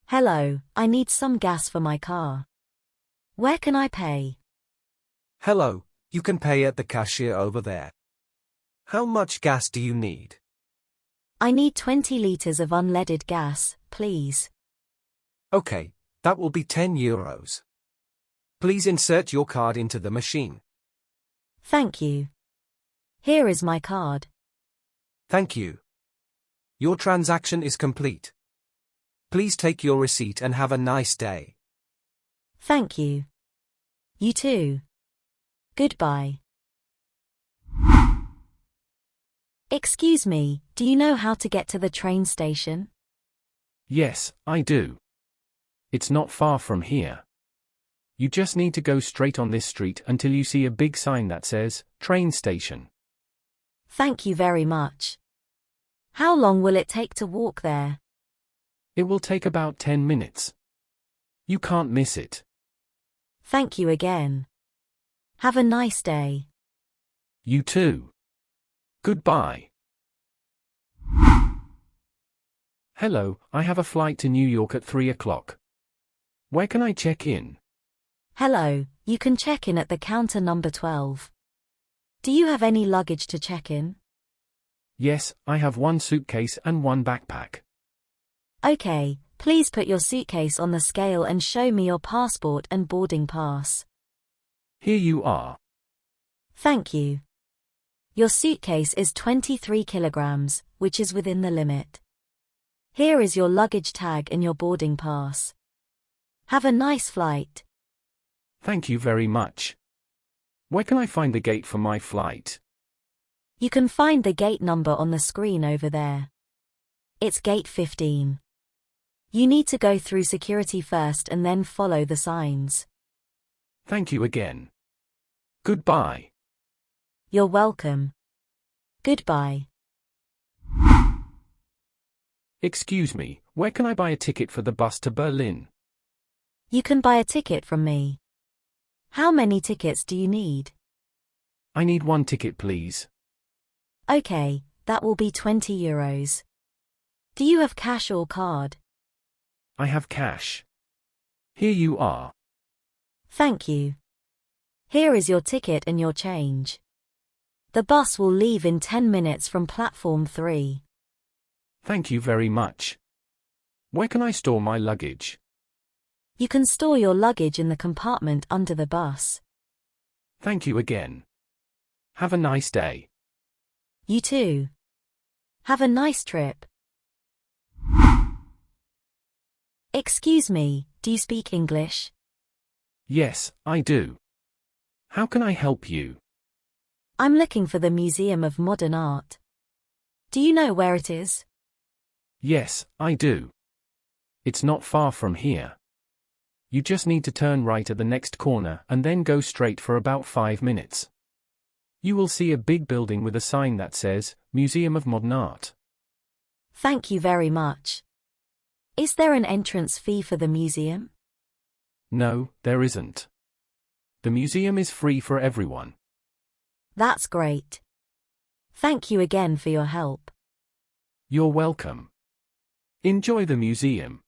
Hello, I need some gas for my car. Where can I pay? Hello, you can pay at the cashier over there. How much gas do you need? I need 20 liters of unleaded gas, please. Okay, that will be €10. Please insert your card into the machine. Thank you. Here is my card. Thank you. Your transaction is complete. Please take your receipt and have a nice day. Thank you. You too. Goodbye. Excuse me, do you know how to get to the train station? Yes, I do. It's not far from here. You just need to go straight on this street until you see a big sign that says, Train Station. Thank you very much. How long will it take to walk there? It will take about 10 minutes. You can't miss it. Thank you again. Have a nice day. You too. Goodbye. Hello, I have a flight to New York at 3 o'clock. Where can I check in? Hello, you can check in at the counter number 12. Do you have any luggage to check in? Yes, I have one suitcase and one backpack. Okay, please put your suitcase on the scale and show me your passport and boarding pass. Here you are. Thank you. Your suitcase is 23 kilograms, which is within the limit. Here is your luggage tag and your boarding pass. Have a nice flight. Thank you very much. Where can I find the gate for my flight? You can find the gate number on the screen over there. It's gate 15. You need to go through security first and then follow the signs. Thank you again. Goodbye. You're welcome. Goodbye. Excuse me, where can I buy a ticket for the bus to Berlin? You can buy a ticket from me. How many tickets do you need? I need one ticket, please. Okay, that will be €20. Do you have cash or card? I have cash. Here you are. Thank you. Here is your ticket and your change. The bus will leave in 10 minutes from platform 3. Thank you very much. Where can I store my luggage? You can store your luggage in the compartment under the bus. Thank you again. Have a nice day. You too. Have a nice trip. Excuse me, do you speak English? Yes, I do. How can I help you? I'm looking for the Museum of Modern Art. Do you know where it is? Yes, I do. It's not far from here. You just need to turn right at the next corner and then go straight for about 5 minutes. You will see a big building with a sign that says, Museum of Modern Art. Thank you very much. Is there an entrance fee for the museum? No, there isn't. The museum is free for everyone. That's great. Thank you again for your help. You're welcome. Enjoy the museum.